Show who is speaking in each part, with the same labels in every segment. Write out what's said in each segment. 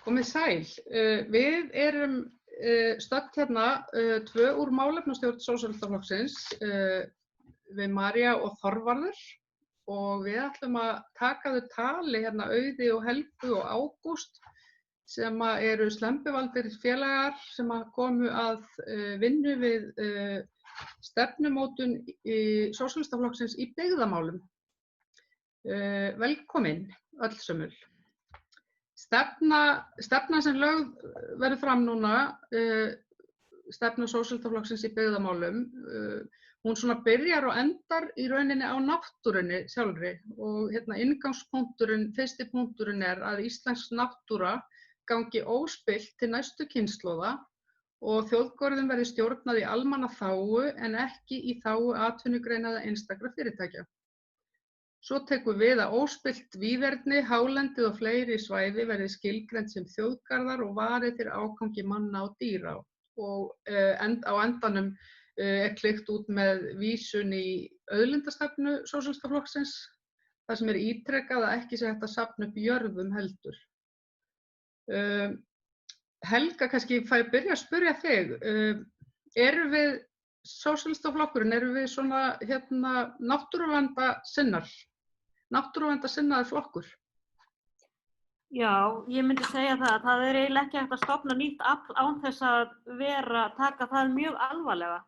Speaker 1: Komið sæl. Við erum stödd hérna tvö úr málefnastjórn Sósíalistaflokksins, við María og Þorvarður, og við ætlum að taka þau tali hérna Auði og Helgu og Ágúst sem eru slembivaldir félagar sem komu að vinnu við stefnumótun Sósíalistaflokksins í byggðamálum. Velkomin öll sömul. Stefna sem lögð verður fram núna, stefna Sósíalistaflokksins í byggðamálum, hún svona byrjar og endar í rauninni á náttúrunni sjálfri og inngangspunkturinn, fyrsti punkturinn að íslensk náttúra gangi óspillt til næstu kynslóða og þjóðgörðum verði stjórnað í almannaþágu en ekki í þágu atvinnugreina eða einstakra fyrirtækja. Svo tekur við að óspillt víðerni, hálendið og fleiri svæði verði skilgreind sem þjóðgarðar og varið fyrir ágangi manna og dýra. Og á endanum klykt út með vísun í auðlindastefnu Sósíalistaflokksins, þar sem ítrekað að ekki sé hægt að safna upp jörðum heldur. Helga, kannski fæ ég byrja að spyrja þig. Erum við Sósíalistaflokkurinn, erum við svona náttúruverndarsinnaður flokkur?
Speaker 2: Já, ég myndi segja það að það eiginlega ekki hægt að stofna nýtt afl án þess að taka það mjög alvarlega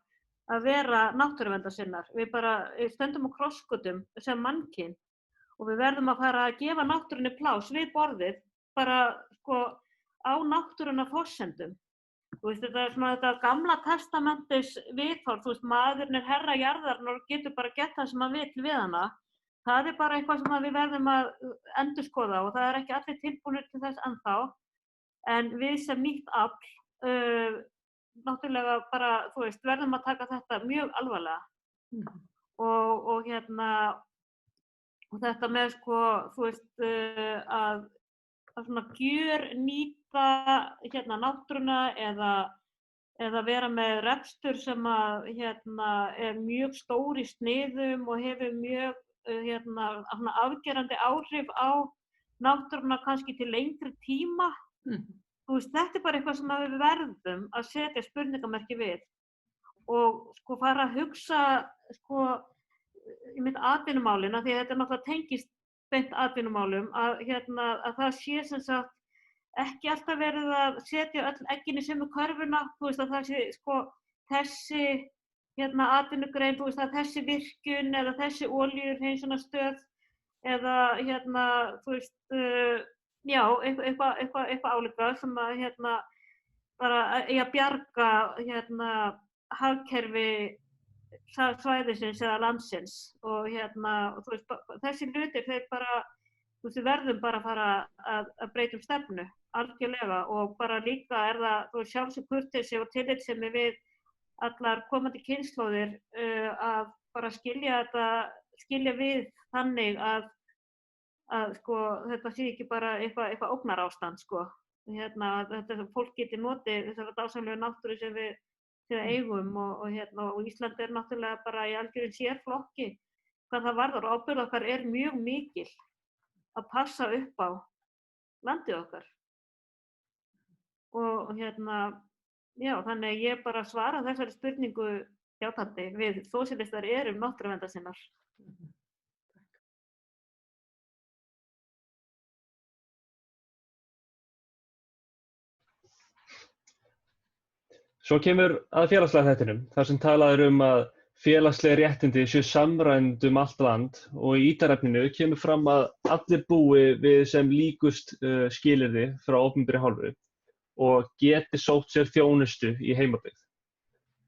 Speaker 2: að vera náttúruverndarsinnar. Við bara stöndum á krossgötum sem mannkyn og við verðum að fara að gefa náttúrunni pláss við borðið bara á náttúrunnar forsendum. Þetta svona þetta gamla testamentis viðhorf, maðurinn herra jarðarinnar og getur bara gert það sem hann vill við hana. Það bara eitthvað sem við verðum að endurskoða og það ekki allir tilbúnir til þess ennþá. En við sem nýtt afl, náttúrulega bara, verðum að taka þetta mjög alvarlega. Og þetta með að svona gjörnýta náttúruna eða vera með rekstur sem mjög stór í sniðum og hefur mjög afgerandi áhrif á náttúruna kannski til lengri tíma. Þetta bara eitthvað sem við verðum að setja spurningamerki við og fara að hugsa í mitt atvinnumálin, af því að þetta náttúrulega tengist beint atvinnumálum, að það sé sem sagt ekki alltaf verið að setja öll eggin í sömu körfuna, að það sé þessi atvinnugrein, að þessi virkjun eða þessi olíuhreinsunarstöð eða eitthvað álíka sem bara eigi að bjarga hagkerfi svæðisins eða landsins og þessi hlutir þeir bara við verðum bara að fara að breyta stefnu algjörlega og bara líka það sjálfsög kurteisi og tillitssemi við allar komandi kynslóðir að bara skilja við þannig að þetta sé ekki bara eitthvað ógnarástand þetta fólk geti notið þessar dásamlegu náttúru sem við eigum og Ísland náttúrulega bara í algjörum sérflokki hvað það varðar og ábyrgð okkar mjög mikil að passa upp á landið okkar og þannig ég bara svara þessari spurningu játandi við sósíalistar erum náttúruverndarsinnar.
Speaker 3: Svo kemur að félagslega þættinum, þar sem talað að félagslega réttindi séu samræmd allt land og í ítarefninu kemur fram að allir búi við sem líkust skilyrði frá opinberri hálfu og geti sótt sér þjónustu í heimabyggð.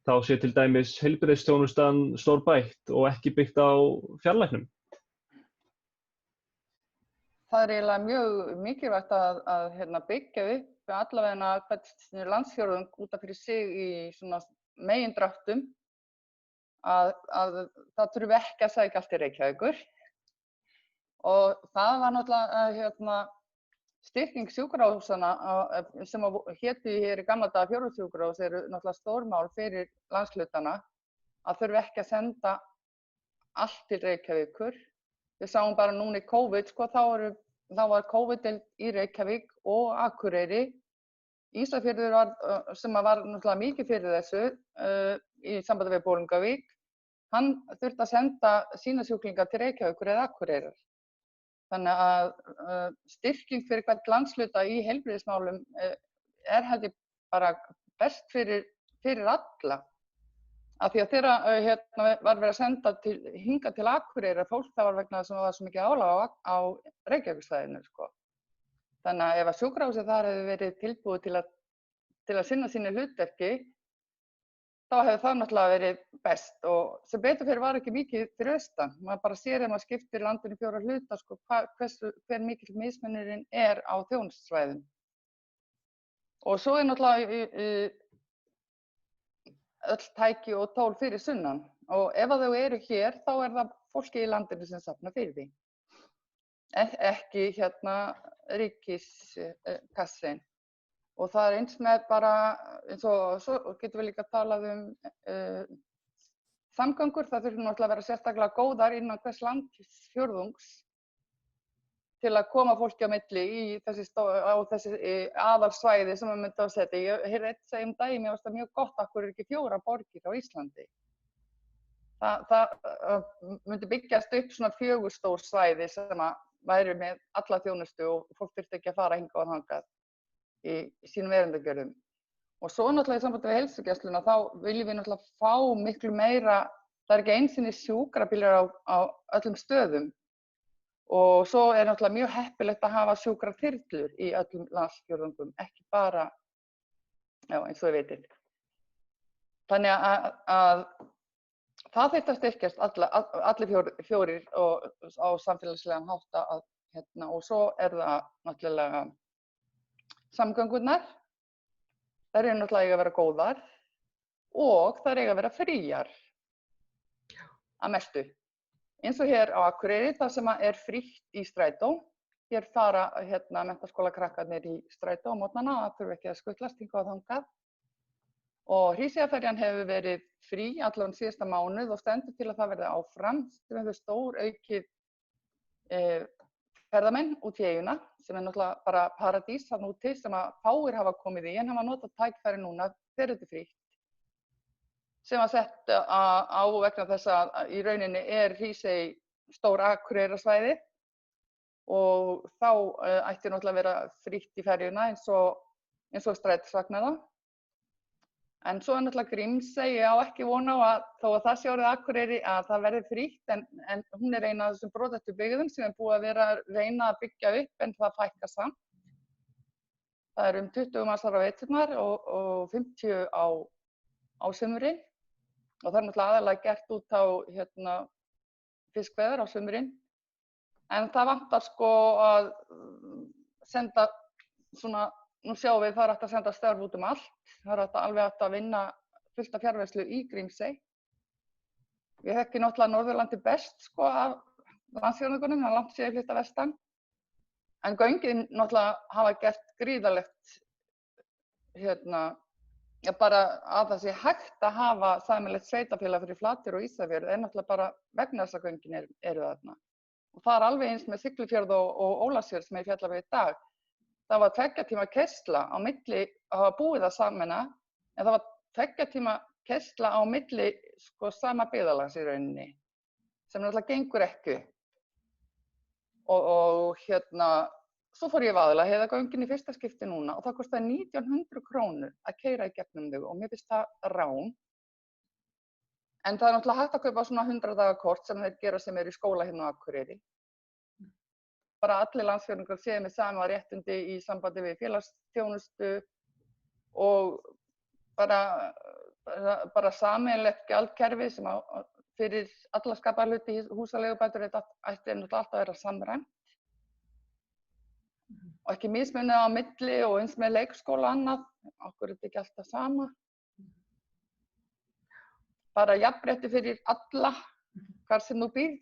Speaker 3: Þá sé til dæmis heilbrigðisþjónustan stórbætt og ekki byggt á fjarlæknum.
Speaker 4: Það eiginlega mjög mikilvægt að byggja upp allavega hvern landsfjórðung út af fyrir sig í svona megindráttum að það þurfi ekki að sækja allt til Reykjavíkur og það var náttúrulega styrking sjúkrahúsanna sem hétu hér í gamla daga fjórðungssjúkrahús eru náttúrulega stórmál fyrir landshlutana að þurfi ekki að senda allt til Reykjavíkur. Við sáum bara núna í COVID þá eru þá var COVID-deild í Reykjavík og Akureyri. Ísafjörður sem var náttúrulega mikið fyrir þessu í sambandi við Bolungarvík, hann þurfti að senda sína sjúklinga til Reykjavíkur eða Akureyrar. Þannig að styrking fyrir hvert landshluta í heilbrigðismálum held ég bara best fyrir alla. Af því að þegar var verið að senda hingað til Akureyrar fólk, það var vegna þess að það var svo mikið álag á Reykjavíkursvæðinu, sko. Þannig að ef að sjúkrahúsið þar hefði verið tilbúið til að sinna sínu hlutverki, þá hefði það náttúrulega verið best og sem betur fyrir var ekki mikið fyrir austan. Maður bara sér ef maður skiptir landinu í 4 hluta, sko, hver mikill mismunurinn á þjónustusvæðum. Og svo náttúrulega öll tæki og tól fyrir sunnan og ef að þau eru hér, þá það fólki í landinu sem safnar fyrir því. Ekki ríkiskassin. Og það eins með bara, eins og svo getum við líka talað samgöngur, það þurfum náttúrulega að vera sérstaklega góðar innan hvers landsfjórðungs til að koma fólki á milli á þessi aðalsvæði sem maður myndi að setja. Ég heyrði eitt segja daginn, mér finnst það mjög gott, af hverju ekki 4 borgir á Íslandi. Það myndi byggjast upp svona 4 stór svæði sem væri með alla þjónustu og fólk þurfti ekki að fara hingað og þangað í sínum erindagjörðum. Og svo náttúrulega í sambandi við heilsugæsluna, þá viljum við náttúrulega fá miklu meira, það ekki einsinni sjúkrabílar á öllum stöðum. Og svo náttúrulega mjög heppilegt að hafa sjúkraþyrlur í öllum landsfjórðungum, ekki bara, eins og við veitum. Þannig að það þyrfti að styrkjast allir 4 á samfélagslegan hátt og svo það náttúrulega samgöngurnar. Þær eru náttúrulega að vera góðar og þær eiga að vera fríar að mestu. Eins og hér á Akureyri, það sem frítt í strætó. Hér fara menntaskólakrakkarnir í strætó á morgnana, það þurfa ekki að skutlast hingað og þangað. Og Hríseyjarferjan hefur verið frí allan síðasta mánuð og stendur til að það verði áfram. Sem hefur stór aukið ferðamenn út í eyjuna, sem náttúrulega bara paradís þarna úti sem að fáir hafa komið í en hafa notað tækifæri núna þegar þetta frítt. Sem var sett á vegna þess að í rauninni Hrísey stór Akureyrarsvæði og þá ætti náttúrulega að vera frítt í ferjuna eins og strætisvagnana. En svo náttúrulega Grímsey, ég á ekki von á að þó að það sé orðið Akureyri að það verði frítt en hún ein af þessum brothættu byggðum sem búið að vera að reyna að byggja upp en það fækkar samt. Það 20 manns þar á veturnar og 50 á sumrin og það náttúrulega aðallega gert út á fiskveiðar á sumrin. En það vantar sko að senda svona, nú sjáum við það hægt að senda störf út allt. Það alveg hægt að vinna fullt af fjarverslu í Grímsey. Ég þekki náttúrulega Norðurlandi best sko af landsfjórðungunum, það langt séð flytta vestan. En göngin náttúrulega hafa gert gríðarlegt bara að það sé hægt að hafa sameiginlegt sveitarfélag fyrir Flateyri og Ísafjörð náttúrulega bara vegna þess að göngin eru þarna. Og það alveg eins með Siglufjörð og Ólafsfjörð sem ég fjalla við í dag. Það var 2 tíma keyrsla á milli, það var búið að sameina, en það var 2 tíma keyrsla á milli sko sama byggðarlags í rauninni, sem náttúrulega gengur ekki. Og svo fór ég Vaðlaheiðargöngin í fyrsta skipti núna og það kostaði 1900 krónur að keyra í gegnum þau og mér finnst það rán. En það náttúrulega hægt að kaupa svona 100 daga kort sem þeir gera sem í skóla hérna á Akureyri. Bara allir landsfjórðungar séu með sama réttindi í sambandi við félagsþjónustu og bara sameiginlegt gjaldkerfi sem fyrir alla skapaða hluti húsaleigubætur ætti náttúrulega alltaf að vera samræmt. Og ekki mismunað á milli og eins með leikskóla og annað, okkur þetta ekki alltaf sama. Bara jafnrétti fyrir alla, hvar sem þú býr,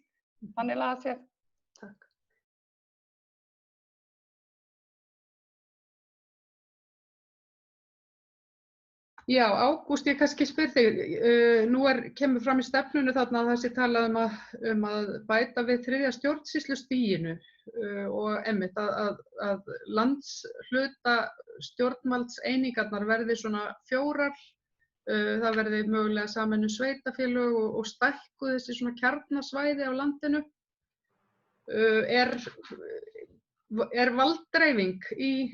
Speaker 4: þannig lagað sér.
Speaker 1: Takk. Já, Ágúst, ég kannski spyr þig, nú kemur fram í stefnunni þarna að það sé talað um að bæta við 3. stjórnsýslustiginu og einmitt að landshluta stjórnvaldseiningarnar verði svona 4, það verði mögulega sameinuð sveitarfélög og stækkuð þessi svona kjarnasvæði á landinu. Er valddreifing í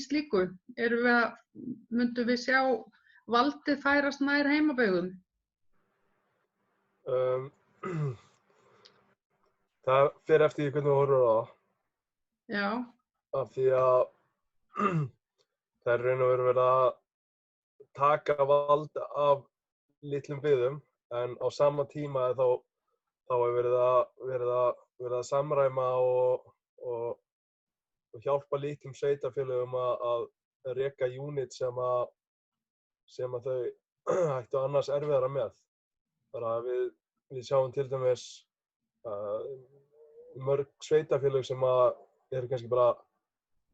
Speaker 1: slíku? Myndum við sjá valdið færast nær heimabyggðum?
Speaker 5: Það fer eftir því hvernig við horfum á það.
Speaker 1: Já.
Speaker 5: Af því að það er raun og veru verið að taka vald af litlum byggðum, en á sama tíma þá er verið að samræma og hjálpa litlum sveitarfélögum að reka unit sem að þau ættu annars erfiðara með. Bara við sjáum til dæmis mörg sveitarfélög sem eru kannski bara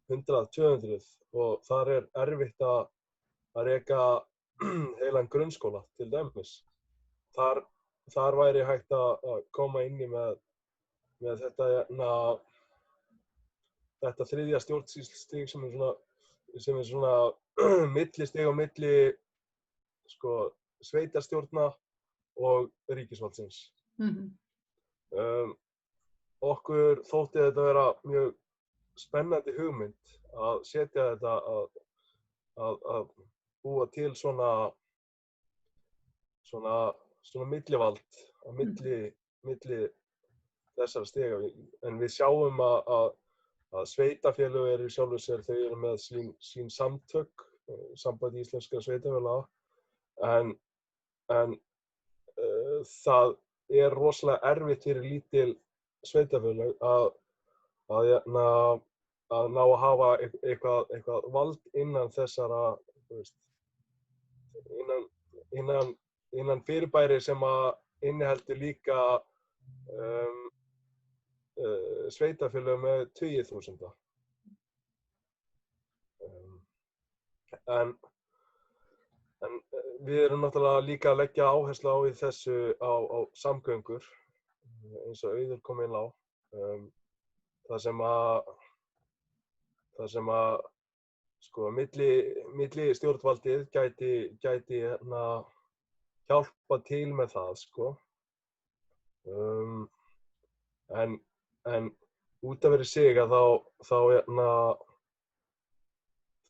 Speaker 5: 100-200 og þar er erfitt að reka heilan grunnskóla til dæmis. Þar væri hægt að koma inn í með þetta 3. stjórnsýslustig sem er svona millistig á milli sveitarstjórna og ríkisvaldsins. Okkur þótti þetta vera mjög spennandi hugmynd að setja þetta að búa til svona millivald á milli þessara stiga, en við sjáum að sveitarfélög eru í sjálfu sér, þau eru með sín samtök, Samband íslenskra sveitarfélaga, en það er rosalega erfitt fyrir lítil sveitarfélög að ná að hafa eitthvað vald innan þessara, innan fyrirbæri sem að inniheldur líka sveitarfélög með 20.000. En við erum náttúrulega líka að leggja áherslu á í þessu á samgöngur, eins og Auður kom inn á. Það sem að milli stjórnvaldið gæti hjálpa til með það, en út af fyrir sig að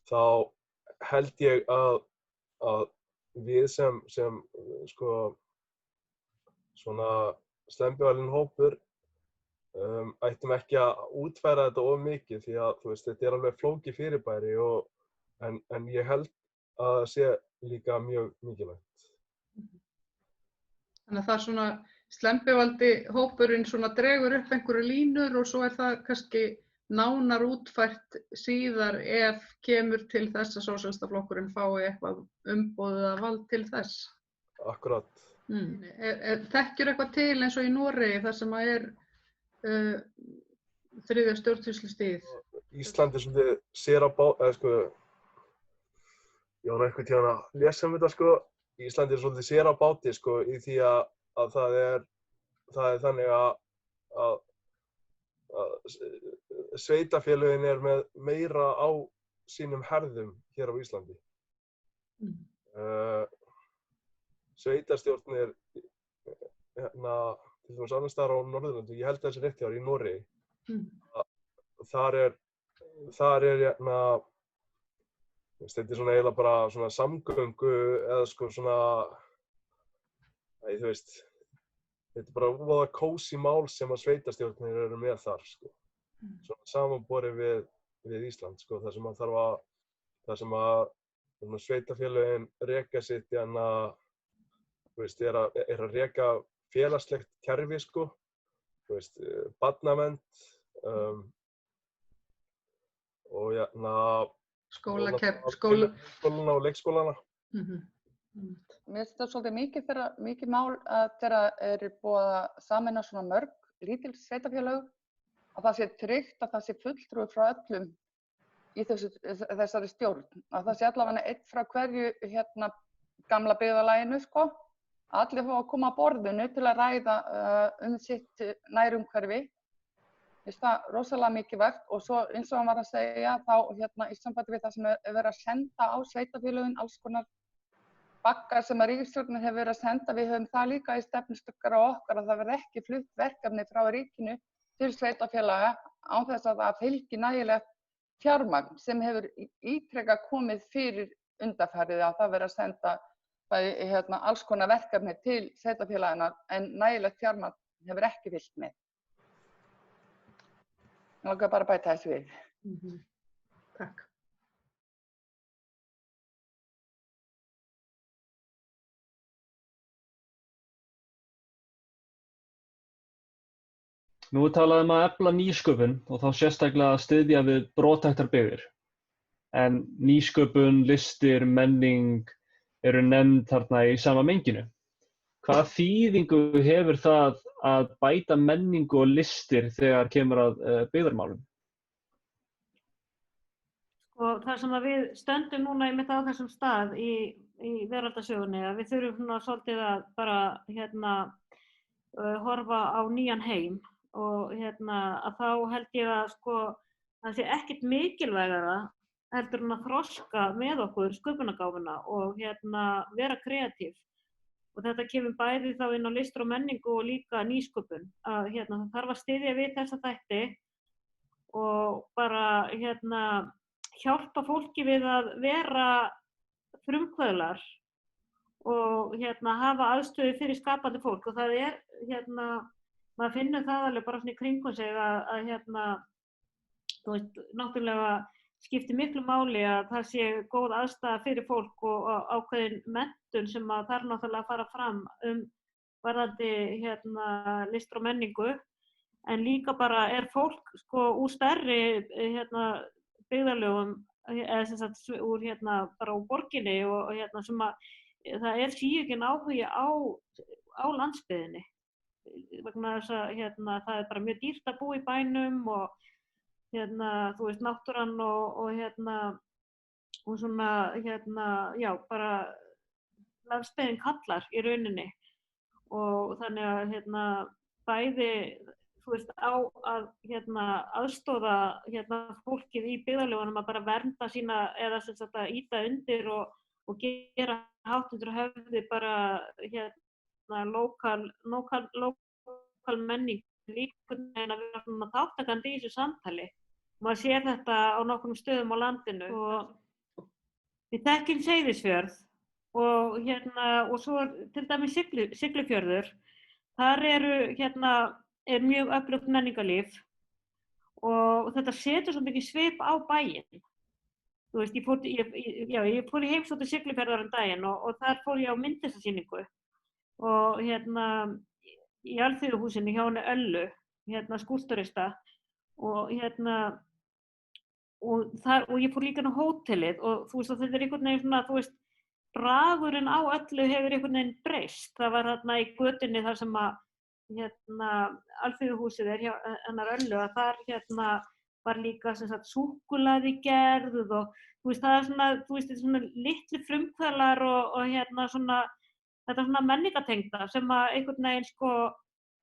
Speaker 5: þá held ég að við sem svona slembivalinn hópur ættum ekki að útfæra þetta of mikið, því að þetta er alveg flókið fyrirbæri, en ég held að það sé líka mjög mikilvægt.
Speaker 1: Þannig að það svona slembivaldi hópurinn svona dregur upp einhverju línur og svo er það kannski nánar útfært síðar ef kemur til þess að sósíalistaflokkurinn fái eitthvað umboðið að vald til þess.
Speaker 5: Akkurat.
Speaker 1: Þekkir eitthvað til eins og í Noregi þar sem að er 3. stjórnsýslustigið?
Speaker 5: Ísland er svolítið sér á báti, ég var einhvern tímann að lesa þetta, Ísland er svolítið sér á báti í því að það er þannig að sveitarfélögin er með meira á sínum herðum hér á Íslandi. Sveitarstjórnir til dæmis annars staðar á Norðurlandi, ég held þessi rétt hjá í Noregi, þar er þetta er svona eiginlega bara svona samgöngu eða þetta er bara voða kósí mál sem að sveitarstjórnir eru með þar, svona samanborið við Ísland, þar sem að sveitarfélögin reka sitt er að reka félagslegt kerfi, barnavernd og skólana og leikskólana.
Speaker 4: Mér finnst það svolítið mikið mál að þegar eru búið að sameina svona mörg lítil sveitarfélög, að það sé tryggt að það sé fulltrúi frá öllum í þessari stjórn, að það sé allavega einn frá hverju gamla byggðarlaginu, sko. Allir fá að koma að borðinu til að ræða sitt nærumhverfi. Það rosalega mikilvægt og svo eins og hann var að segja þá í sambandi við það sem verið að senda á sveitarfélögin alls konar baggar sem að ríkisstjórnin hefur verið að senda, við höfum það líka í stefnustökkar á okkar að það verði ekki flutt verkefni frá ríkinu til sveitarfélaga án þess að það fylgi nægilegt fjármagn sem hefur ítrekað komið fyrir undanfarið að það verið að senda alls konar verkefni til sveitarfélagana en nægilegt fjármagn hefur ekki fylgt með. Ég langar bara að bæta þessu við.
Speaker 1: Takk.
Speaker 3: Nú er talað að efla nýsköpun og þá sérstaklega að styðja við brothættar byggðir. En nýsköpun, listir, menning eru nefnd þarna í sama menginu. Hvaða þýðingu hefur það að bæta menningu og listir þegar kemur að byggðarmálum?
Speaker 2: Og það sem að við stöndum núna einmitt á þessum stað í veraldarsögunni, að við þurfum svolítið að bara horfa á nýjan heim. Og að þá held ég að það sé ekkert mikilvægara heldur en að þroska með okkur sköpunargáfuna og vera kreatív. Og þetta kemur bæði þá inn á listir og menningu og líka nýsköpun. Að það þarf að styðja við þessa þætti og bara hjálpa fólki við að vera frumkvöðlar og hafa aðstöðu fyrir skapandi fólk. Og það er maður finnur það alveg bara svona í kringum sig að þú veist, náttúrulega skiptir miklu máli að það sé góð aðstaða fyrir fólk og ákveðin menntun sem að þarf náttúrulega að fara fram varðandi listir og menningu. En líka bara er fólk úr stærri byggðarlögum eða sem sagt úr bara úr borginni og sem að það er síaukinn áhugi á landsbyggðinni. Vegna þess að það er bara mjög dýrt að búa í bænum og þú veist náttúran og svona já bara landsbyggðin kallar í rauninni og þannig að bæði þú veist á að aðstoða fólkið í byggðarlögunum að bara vernda sína eða sem sagt að ýta undir og gera hátt undir höfði bara lokal menning líka en að vera svona þátttakandi í þessu samtali. Maður sér þetta á nokkrum stöðum á landinu og við þekkjum Seyðisfjörð og svo til dæmis Siglufjörður. Þar er mjög öflugt menningarlíf og þetta setur svo mikið svip á bæinn. Þú veist, ég fór í heimsókn til Siglufjarðar daginn og þar fór ég á myndlistarsýningu og í Alþýðuhúsinu hjá henni Öllu, skúlptúrista og og ég fór líka á hótelið og þú veist og þetta er einhvern veginn svona, þú veist, bragurinn á Öllu hefur einhvern veginn breyst. Það var þarna í götunni þar sem að Alþýðuhúsið er hjá hennar Öllu að þar var líka sem sagt súkkulaði gerð og þú veist það er svona, þú veist þetta er svona litlu frumkvöðlar og svona þetta er svona menningatengda sem að einhvern veginn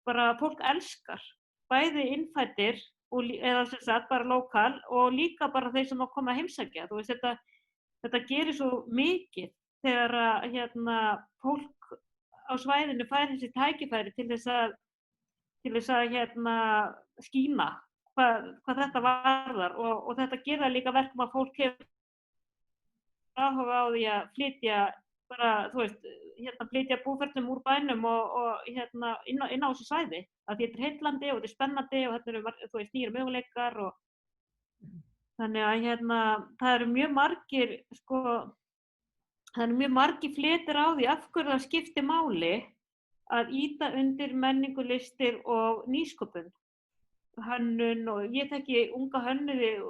Speaker 2: bara fólk elskar, bæði innfæddir eða sem sagt bara lokal og líka bara þeir sem að koma að heimsækja. Þú veist þetta gerir svo mikið þegar að fólk á svæðinu fær þessi tækifæri til þess að skína hvað þetta varðar og þetta gerir það líka verkum að fólk hefur áhuga á því að flytja bara, þú veist, flytja búferlum úr bænum og inn á þessu svæði. Að þetta er heillandi og þetta er spennandi og þetta eru, þú veist, nýjir möguleikar og þannig að það eru mjög margir, það eru mjög margir fletir á því af hverju það skiptir máli að ýta undir menningu, listir og nýsköpun. Hönnun og ég þekki unga hönnuði,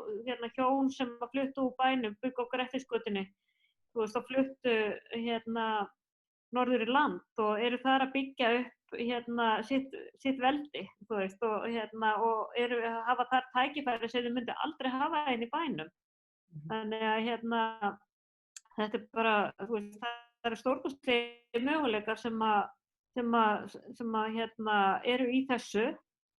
Speaker 2: hjón sem að fluttu úr bænum, byggu á Grettisgötunni. Þú veist, þá fluttu norður í land og eru þar að byggja upp sitt veldi, þú veist, og hafa þar tækifæri sem þau myndu aldrei hafa inn í bænum. Þannig að þetta er bara, þú veist, það eru stórkostlegir möguleikar sem eru í þessu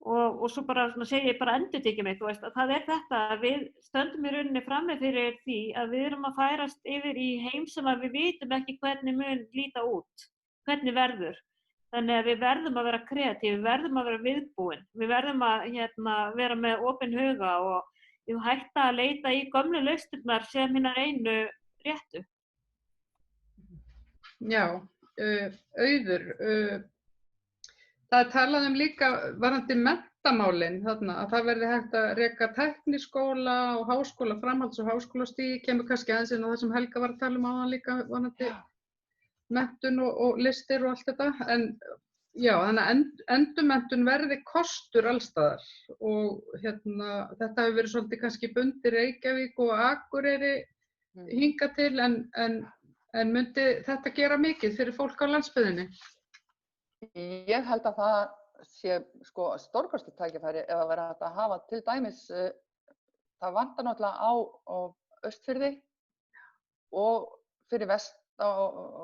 Speaker 2: og svo bara segi ég bara endurtekið mig, þú veist, að það þetta að við stöndum í rauninni frammi fyrir því að við erum að færast yfir í heim sem að við vitum ekki hvernig mun líta út, hvernig verður. Þannig að við verðum að vera kreatív, við verðum að vera viðbúin, við verðum að vera með opinn huga og við hætta að leita í gömlu lausnirnar sem hinar einu réttu.
Speaker 1: Já, Auður, það talað líka varðandi menntamálin þarna, að það verði hægt að reka tækniskóla og háskóla, framhalds- og háskólastigi, kemur kannski aðeins inn á það sem Helga var að tala áðan líka varðandi menntun og listir og allt þetta, en já, þannig að endurmenntun verði kostur allstaðar og þetta hefur verið svolítið kannski bundið Reykjavík og Akureyri hingað til, en myndi þetta gera mikið fyrir fólk á landsbyggðinni?
Speaker 4: Ég held að það sé stórkostlegt tækifæri ef að vera hægt að hafa til dæmis, það vantar náttúrulega á Austfirði og fyrir á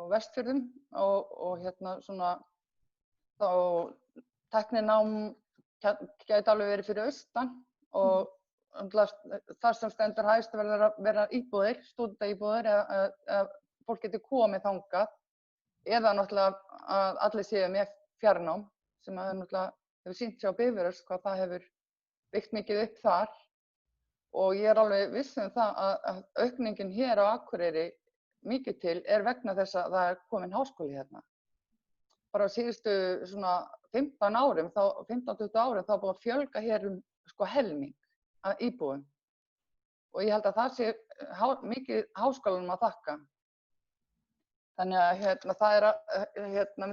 Speaker 4: Vestfjörðum og svona þá tækninám gæti alveg verið fyrir austan og þar sem stendur hæst verður að vera íbúðir, stúdentaíbúðir eða fólk getur komið þangað eða náttúrulega að allir séu með fjarnám sem að náttúrulega hefur sýnt sig á Bifröst hvað það hefur byggt mikið upp þar og ég alveg viss það að aukningin hér á Akureyri mikið til vegna þess að það komin háskóli hérna. Bara á síðustu svona 15-20 árum þá búið að fjölga hér helming af íbúum og ég held að það sé mikið háskólanum að þakka. Þannig að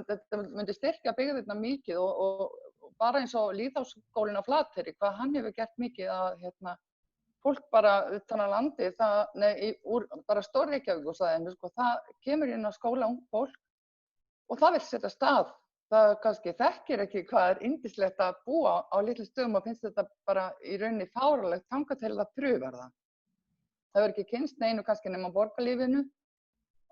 Speaker 4: þetta myndi styrkja byggðirna mikið og bara eins og Lýðháskólinn á Flateyri, hvað hann hefur gert mikið að fólk bara utan að landi, bara Stór-Reykjavíkursvæðinu, það kemur inn á skóla ungt fólk og það vill setja stað. Það kannski þekkir ekki hvað yndislegt að búa á litlu stöðum og finnst þetta bara í rauninni fáránlegt þangað til það prufar það. Það hefur ekki kynnst neinu kannski nema borgarlífinu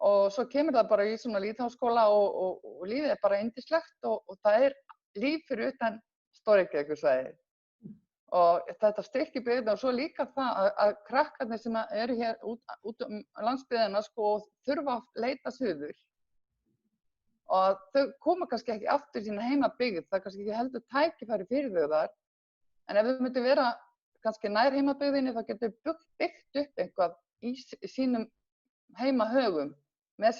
Speaker 4: og svo kemur það bara í svona Lýðháskóla og lífið bara yndislegt og það líf fyrir utan Stór-Reykjavíkursvæðið. Og þetta styrkir byggðina og svo líka það að krakkarnir sem eru hér út landsbyggðina þurfa að leita suður. Og þau koma kannski ekki aftur í sína heimabyggð, það er kannski ekki heldur tækifæri fyrir þau þar. En ef þau myndu vera kannski nær heimabyggðinni þá getur byggt upp eitthvað í sínum heimahögum með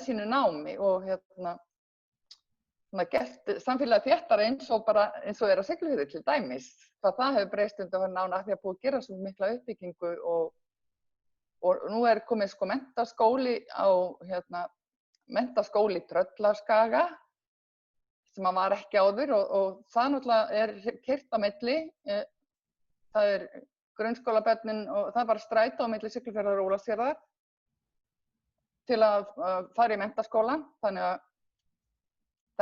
Speaker 4: sínu námi og gert samfélagið þéttara eins og er á Siglufirði til dæmis. Það hefur breyst undanfarin ár af því að búið að gera svo mikla uppbyggingu og nú komið menntaskóli Tröllaskaga sem var ekki áður og það náttúrulega keyrt á milli. Það grunnskólabörnin og það bara strætó á milli Siglufjarðar og Ólafsfjarðar til að fara í menntaskólann. Þannig að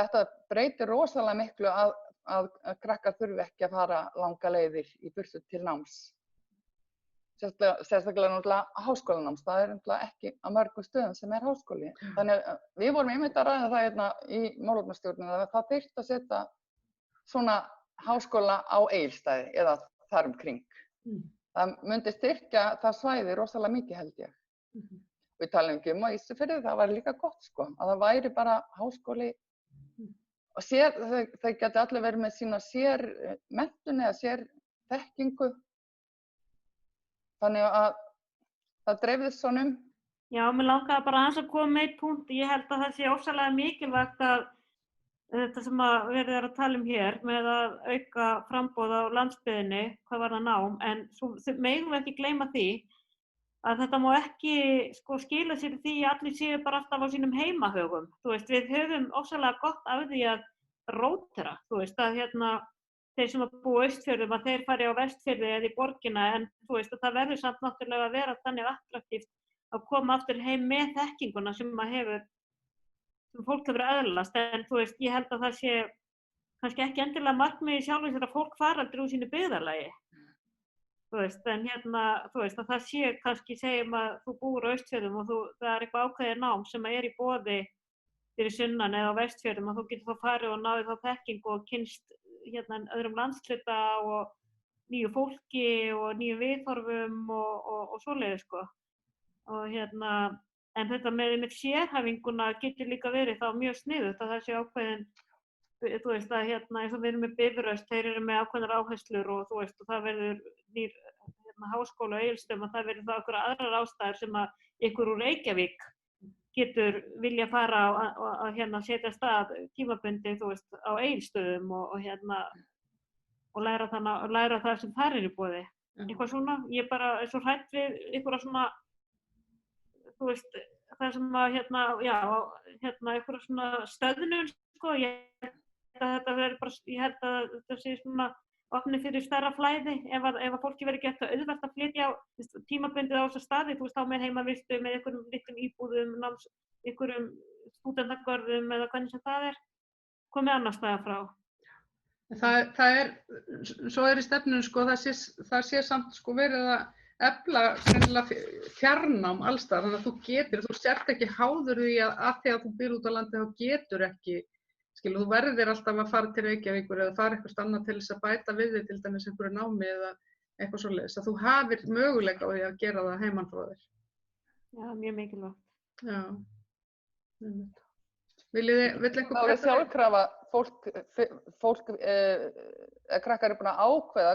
Speaker 4: þetta breytir rosalega miklu að krakkar þurfi ekki að fara langa leiðir í burtu til náms. Sérstaklega náttúrulega háskólanáms, það náttúrulega ekki á mörgum stöðum sem háskóli. Þannig að við vorum einmitt að ræða það í málefnastjórninni að það þyrfti að setja svona háskóla á Egilsstaði eða þar kring. Það myndi styrkja það svæði rosalega mikið held ég. Við talum ekki á Ísafirði, það var líka gott að það væri bara háskóli og þau geti allir verið með sína sér menntun eða sér þekkingu. Þannig að það dreifðist svona
Speaker 2: Já, mér langaði bara aðeins að koma með einn punkt. Ég held að það sé ofsalega mikilvægt að þetta sem verið að tala hér með að auka framboð á landsbyggðinni, hvað var það nám, en svo megum við ekki gleyma því að þetta má ekki skila sér því að allir séu bara alltaf á sínum heimahögum. Þú veist, við höfum ofsalega gott af því að rótera, þú veist, að þeir sem búa á Austfjörðum að þeir fari á Vestfirði eða í borgina, en þú veist að það verður samt náttúrulega að vera þannig attraktíft að koma aftur heim með þekkinguna sem fólk hefur öðlast, en þú veist, ég held að það sé kannski ekki endilega markmiðið sjálfur sér að fólk fari aldrei úr sínu byggðarlagi. þú veist, en þú veist, að það sé kannski, segjum að þú búir á Austfjörðum og það er eitthvað ákveðið nám sem er í boði fyrir sunnan eða á Vestfjörðum og þú getur þá farið og náðið þá þekkingu og kynnst öðrum landshluta og nýju fólki og nýju viðhorfum og svoleiðis, sko. Og en þetta með sérhæfinguna getur líka verið þá mjög sniðugt að það sé ákveðin, þú veist að eins og við erum með Bifröst, þeir eru með ákveðnar áherslur og þú veist og það verður nýr háskóla á Egilsstöðum og það verður þá einhverjar aðrar ástæður sem að ykkur úr Reykjavík getur vilja fara að setja stað tímabundið, þú veist, á Egilsstöðum og læra það sem þar er í boði. Eitthvað svona, ég bara er svo hrædd við einhverja svona, þú veist, það sem að einhverja svona stöðnun, sko, ég held að þetta sé svona opni fyrir stærra flæði ef að fólki verður gert það auðvelt að flytja tímabundið á þessa staði, þú veist, þá með heimavistu, með einhverjum litlum íbúðum, einhverjum stúdentagörðum eða hvernig sem það er, komið annars staðar frá.
Speaker 1: Það er, svo er í stefnunum, sko, það sé samt, sko, verið að efla fjarnám alls staðar, þannig að þú sért ekki háður því að því að þú býr út á landi þá getur ekki, skilu, þú verðir alltaf að fara til Reykjavíkur eða fara eitthvað annað til þess að bæta við þig, til dæmis einhverju námi eða eitthvað svoleiðis, að þú hafir möguleika á því að gera það heiman frá þér.
Speaker 2: Já, mjög mikilvægt.
Speaker 1: Já. Vill einhver
Speaker 4: þá er sjálfkrafa fólk krakkar eru búin að ákveða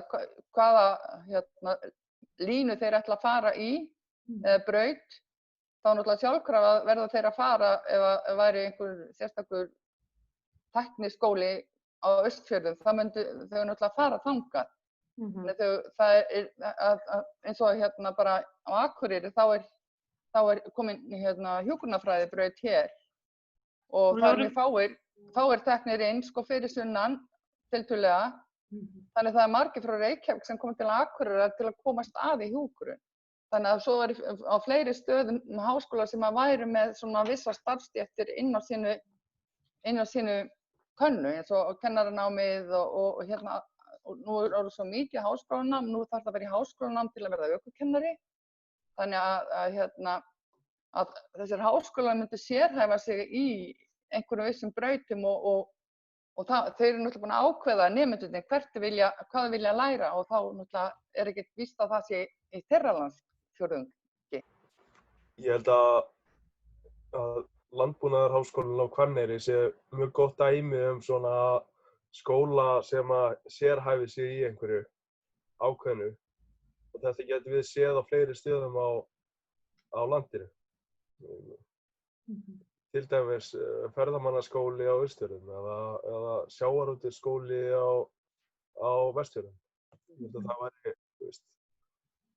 Speaker 4: hvaða línu þeir ætla að fara í braut, þá náttúrulega sjálfkrafa verða þeir að fara ef væri einhver sérstakur tækniskóli á Austfjörðum, það myndu þau náttúrulega fara þangað. Það er eins og bara á Akureyri þá er komin hjúkrunarfræðibraut hér og það er mjög fáir teknir inn, sko, fyrir sunnan tiltölulega. Þannig það er margir frá Reykjavík sem komið til Akureyrar til að komast að í hjúkrun. Þannig að svo er á fleiri stöðum háskóla sem að væru með svona vissa starfsstéttir inn á sínu könnu, eins og kennaranámið og nú er orðið svo mikið háskólanám, nú þarf það að vera í háskólanám til að verða ökukennari. Þannig að þessir háskólar myndu sérhæfa sig í einhverjum vissum brautum og þeir eru náttúrulega búin að ákveða nemendurnir hvað þau vilja læra og þá náttúrulega er ekki víst að það sé í þeirra landsfjórðungi.
Speaker 5: Ég held að Landbúnaðarháskólinn á Hvanneyri sé mjög gott dæmi svona skóla sem að sérhæfi sig í einhverju ákveðnu og þetta getur við séð á fleiri stöðum á landinu. Til dæmis ferðamannaskóli á Austfjörðum eða sjávarútvegsskóli á Vestfjörðum.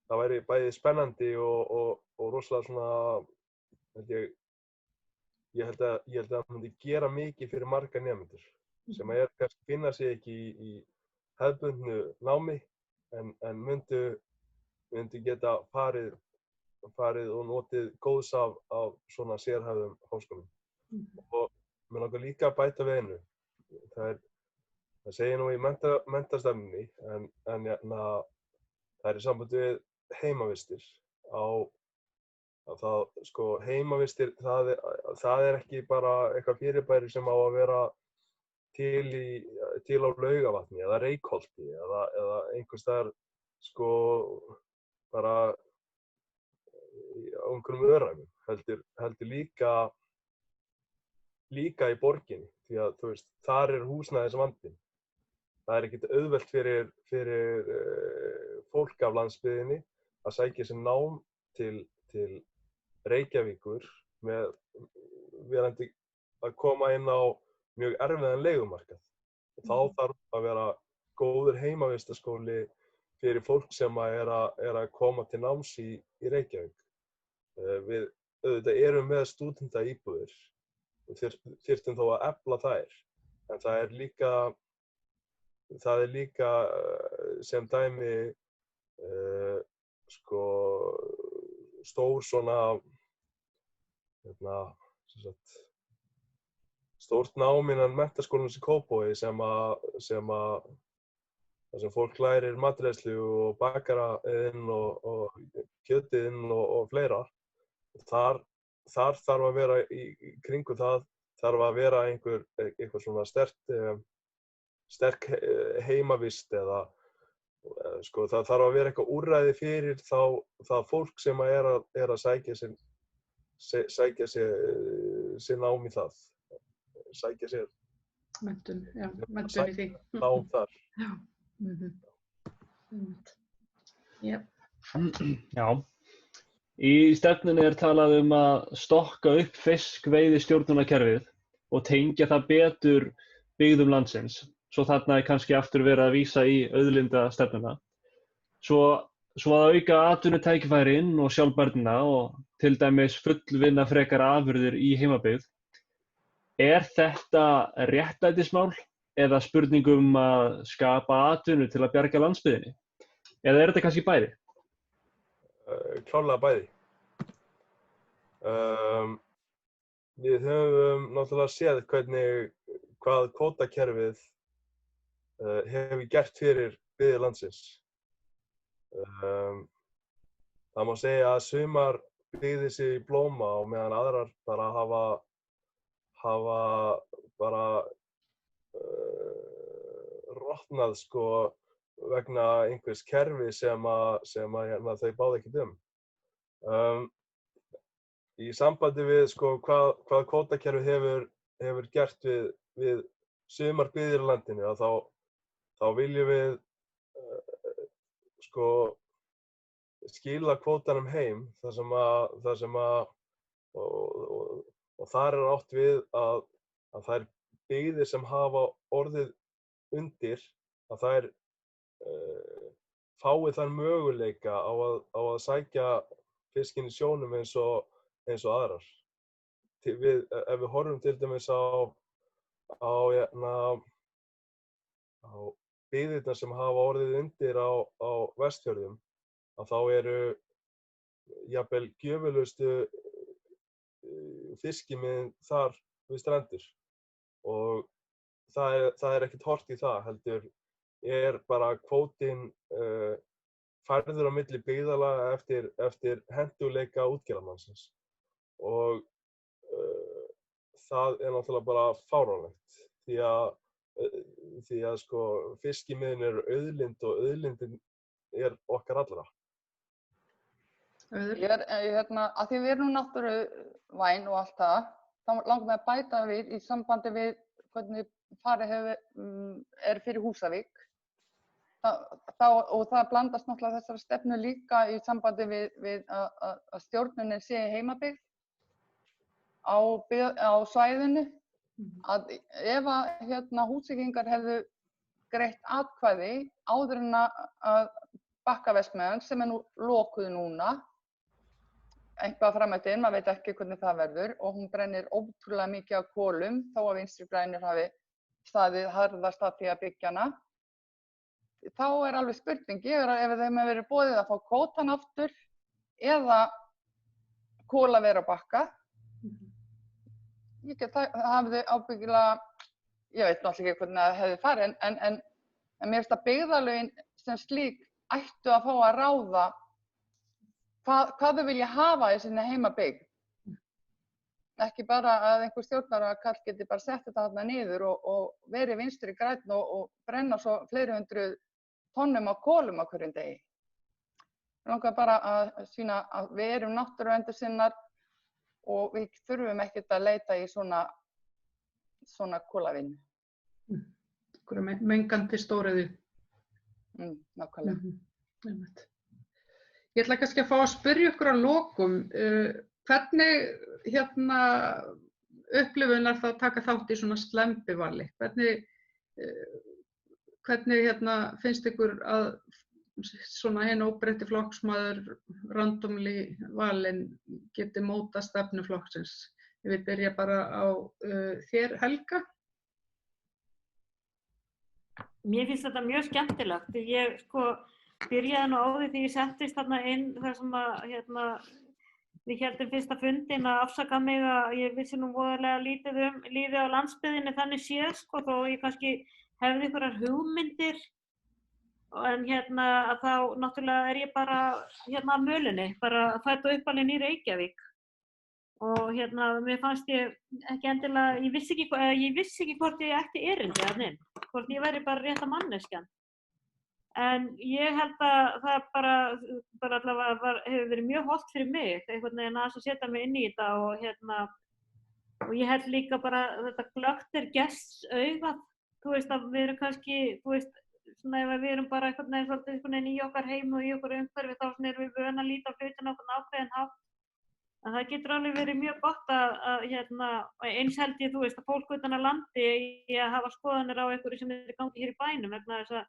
Speaker 5: Það væri bæði spennandi og rosalega svona, ég held að það myndi gera mikið fyrir marga nemendur sem kannski finna sig ekki í hefðbundnu námi en myndu geta farið og notið góðs af svona sérhæfðum háskólum. Og mér langar líka að bæta við einu. Það segir nú í menntastefnunni en það er í sambandi við heimavistir sko, heimavistir, það er ekki bara eitthvað fyrirbæri sem á að vera til á Laugavatni eða Reykholti eða einhvers staðar, sko, bara á einhverjum öræfum, heldur líka í borginni, því að, þú veist, þar er húsnæðisvandinn. Það er ekkert auðvelt fyrir fólk af landsbyggðinni að sækja sér nám til Reykjavíkur með verandi að koma inn á mjög erfiðan leigumarkað. Þá þarf að vera góður heimavistaskóli fyrir fólk sem er að koma til náms í Reykjavík. Við auðvitað erum með stúdentaíbúðir og þyrftum þó að efla þær. En það er líka sem dæmi sko stór svona stórt nám innan menntaskólans í Kópavogi sem þar sem fólk lærir matreiðslu og bakarainn og kjötiðinn og fleira. Þar þarf að vera í kringum það, þarf að vera einhver svona sterk heimavist eða sko, það þarf að vera eitthvað úrræði fyrir það fólk sem er að sækja sér nám í það, sækja sér
Speaker 1: menntun, já, menntun í því.
Speaker 5: Nám þar.
Speaker 1: Já. Yep.
Speaker 3: Já. Í stefnunni talað að stokka upp fiskveiðistjórnunarkerfið og tengja það betur byggðum landsins. Svo þarna kannski aftur verið að vísa í auðlindastefnuna. Svo að auka atvinnutækifærin og sjálfbærnina og til dæmis fullvinna frekar afurðir í heimabyggð. Þetta réttlætismál eða spurningum að skapa atvinnu til að bjarga landsbyggðinni? Eða þetta kannski bæði?
Speaker 5: Klárlega bæði. Við höfum náttúrulega séð hvað kvótakerfið hefur gert fyrir byggðir landsins. Það má segja að sumar byggðir sig í blóma og meðan aðrar bara hafa bara rotnað sko vegna einhvers kerfi sem þau báðu ekkert Í sambandi við sko hvað kvótakerfi hefur gert við sumar byggðir í landinu, þá viljum við sko skila kvótanum heim þar sem og þar átt við að þær byggðir sem hafa orðið undir að þær fái þann möguleika á að sækja fiskinn í sjónum eins og aðrar. Ef við horfum til dæmis á byggðirnar sem hafa orðið undir á Vestfjörðum, að þá eru jafnvel gjöfulustu fiskimiðin þar við strendur og það ekkert horft í það, heldur bara kvótinn færður á milli byggðarlaga eftir hentugleika útgerðarmannsins og það náttúrulega bara fáránlegt því að sko fiskimiðin eru auðlind og auðlindin okkar allra.
Speaker 4: Að því við erum náttúruvæn og allt það, þá langar mig að bæta við í sambandi við hvernig farið er fyrir Húsavík. Og það blandast náttúrulega þessari stefnu líka í sambandi við að stjórnunin sé í heimabyggð á svæðinu. Að ef Húsvíkingar hefðu greitt atkvæði áður en að Bakkaverksmiðjan, sem nú lokuð núna, eitthvað framöldin, maður veit ekki hvernig það verður, og hún brennir ótrúlega mikið af kolum, þó að Vinstri grænir hafi staðið harðast að því að byggja hana. Þá alveg spurning, ef þeim hefur verið boðið að fá kvótann aftur eða kólavera á Bakka. Það hafði ábyggilega, ég veit náttúrulega ekki hvernig það hefði farið, en mér finnst að byggðarlögin sem slík ættu að fá að ráða hvað þau vilja hafa í sinni heimabyggð. Ekki bara að einhver stjórnarkall geti bara sett þetta þarna niður og verið Vinstri grænn og brenna svo fleiri hundruð tonnum af kolum á hverjum degi. Mig langar bara að sýna að við erum náttúruverndarsinnar og við þurfum ekkert að leita í svona kolavinnu.
Speaker 1: Mengandi stóriðju.
Speaker 4: Nákvæmlega.
Speaker 1: Ég ætla kannski að fá að spyrja ykkur að lokum, hvernig upplifun það að taka þátt í svona slembivali? Hvernig finnst ykkur að svona hinn óbreytti flokksmaður randomly valinn geti móta stefnu flokksins? Ég vil byrja bara á þér, Helga.
Speaker 2: Mér finnst þetta mjög skemmtilegt. Ég byrjaði nú á því þegar ég settist þarna inn þar sem að við héldum fyrsta fundinn að afsaka mig að ég vissi nú voðalega lítið lífið á landsbyggðinni þannig séð, þó ég kannski hefði einhverjar hugmyndir En að þá náttúrulega ég bara á mölinni, bara fædd og uppalin í Reykjavík. Og mér fannst ég ekki endilega, ég vissi ekki hvort ég ætti erindi þarna inn, hvort ég væri bara rétta manneskjan. En ég held að það bara allavega hefur verið mjög hollt fyrir mig, einhvern veginn að setja mig inn í þetta og ég held líka bara þetta glöggt gestsaugað, að við erum kannski, svona ef við erum bara einhvern veginn svolítið í okkar heim og í okkar umhverfi þá erum við vön að líta á hlutina á einhvern ákveðinn hátt. En það getur alveg verið mjög gott að eins held ég, að fólk utan að landi í að hafa skoðanir á einhverju sem í gangi hér í bænum vegna þess að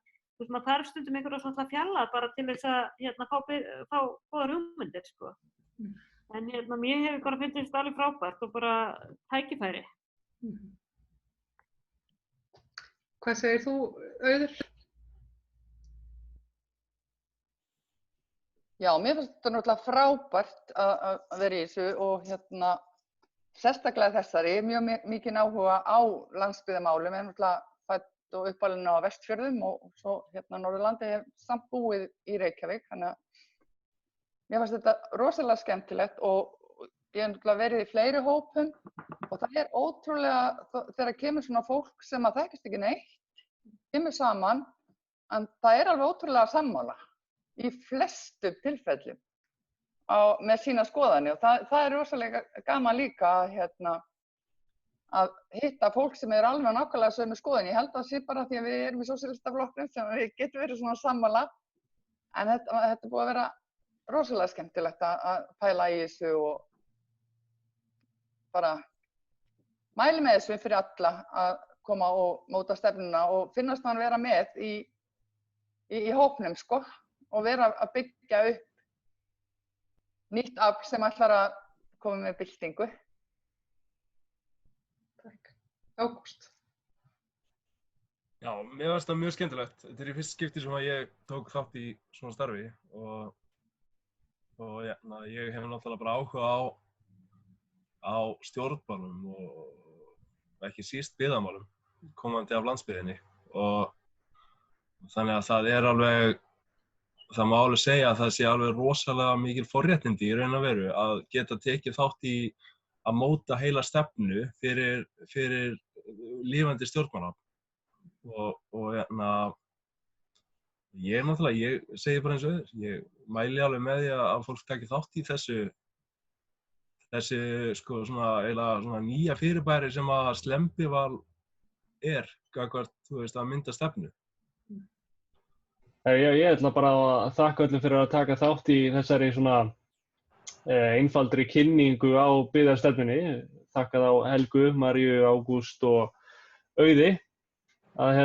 Speaker 2: maður þarf stundum einhverja svona fjalla bara til þess að fá góðar hugmyndir, sko. En mér hefur bara fundist þetta alveg frábært og bara tækifæri.
Speaker 1: Hvað segir þú, Auður?
Speaker 4: Já, mér finnst þetta náttúrulega frábært að vera í þessu og sérstaklega þessari, mjög mikinn áhuga á landsbyggðarmálum. Ég er náttúrulega fædd og uppalin á Vestfjörðum og svo Norðurlandi hef samt búið í Reykjavík. Þannig að mér finnst þetta rosalega skemmtilegt og ég hef náttúrulega verið í fleiri hópum og það er ótrúlega þegar kemur svona fólk sem að þekkist ekki neitt, kemur saman, en það er alveg ótrúlega sammála í flestum tilfellum með sína skoðanir og það er rosalega gaman líka að hitta fólk sem alveg nákvæmlega sömu skoðun. Ég held að það sé bara því að við erum í sósíalistaflokknum sem við getum verið svona sammála, en þetta er búið að vera rosalega skemmtilegt að pæla í þessu og bara mæli með þessu fyrir alla að koma og móta stefnuna og finnast mann vera með í hópnum, sko. Og vera að byggja upp nýtt afl sem ætlar að koma með byltingu.
Speaker 1: Takk. Ágúst.
Speaker 5: Já, mér finnst það mjög skemmtilegt. Þetta í fyrsta skipti sem ég tók þátt í svona starfi og ég hef náttúrulega bara áhuga á stjórnmálum og ekki síst byggðamálum komandi af landsbyggðinni og þannig að það er alveg það má alveg segja að það sé alveg rosalega mikil forréttindi í raun og veru að geta tekið þátt í að móta heila stefnu fyrir lifandi stjórnmálaafl. Og ég segi bara eins og þér, ég mæli alveg með því að fólk taki þátt í þessi sko svona eiginlega svona nýja fyrirbæri sem að slembival gagnvart, að mynda stefnu.
Speaker 3: Ég ætla bara að þakka öllum fyrir að taka þátt í þessari svona einfaldri kynningu á byggðastefnunni. Þakka þá Helgu, Maríu, Ágúst og Auði að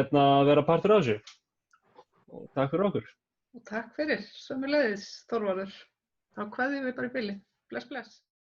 Speaker 3: vera partur af þessu. Og takk fyrir okkur.
Speaker 1: Og takk fyrir, sömuleiðis, Þorvarður. Þá kveðjum við bara í bili. Bless, bless.